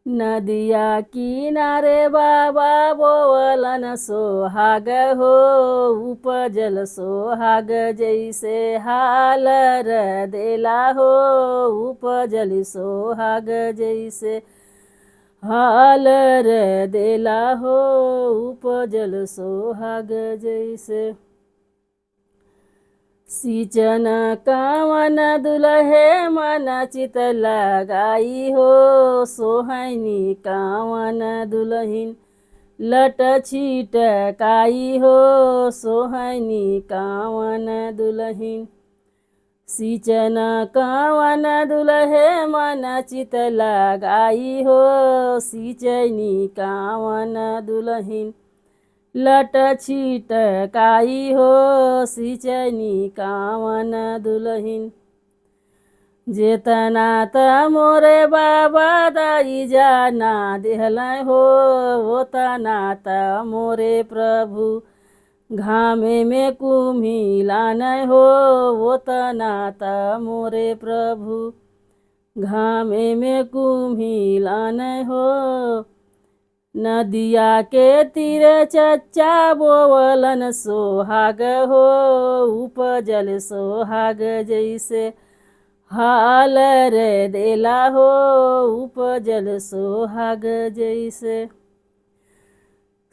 नदिया किनारे बाबा बोवलन सोहाग हो। उपजल सोहाग जैसे हालर देला हो। उपजल सोहाग जैसे हालर देला हो। उपजल सोहाग जैसे। सिंचन कावन दुलहे मन चित लगाई हो। सोहनी कावन दुलहिन लट छिटकाई हो। सोहनी कावन दुलहिन सिंचन कावन दुलहे मन चित लगाई हो। सिंचनी कावन दुलहिन लट छिटकाई हो। सिंचनी कावन दुलहिन जेतना त मोरे बाबा दाई जाना देहलै हो। ओतना त मोरे प्रभु घामे में कुम्हिलानै हो। ओतना त मोरे प्रभु घामे में कुम्हिलानै हो। नदिया के तीरे चच्चा बोवलन सोहाग हो। उपजल सोहाग जैसे हालर देला हो। उपजल सोहाग जैसे।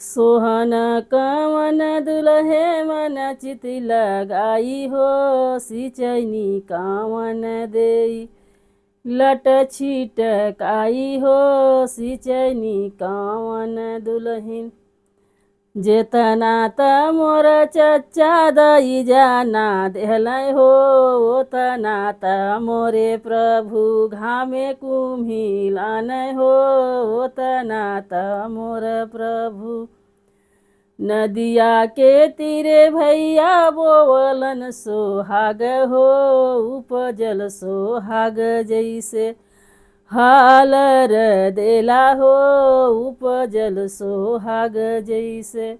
सोहन कावन दुलहे मन चित लगाई हो। सिंचनी कावन देई लट छिटकाई हो। सिंचनी कावन दुलहिन जेतना त मोर चच्चा दई जाना देहलै हो। ओतना त मोरे प्रभु घामे कुम्हिलानै हो। ओतना त मोर प्रभु नदिया के तीरे भैया बोवलन सोहाग हो। उपजल सोहाग जैसे हालर देला हो। उपजल सोहाग जैसे।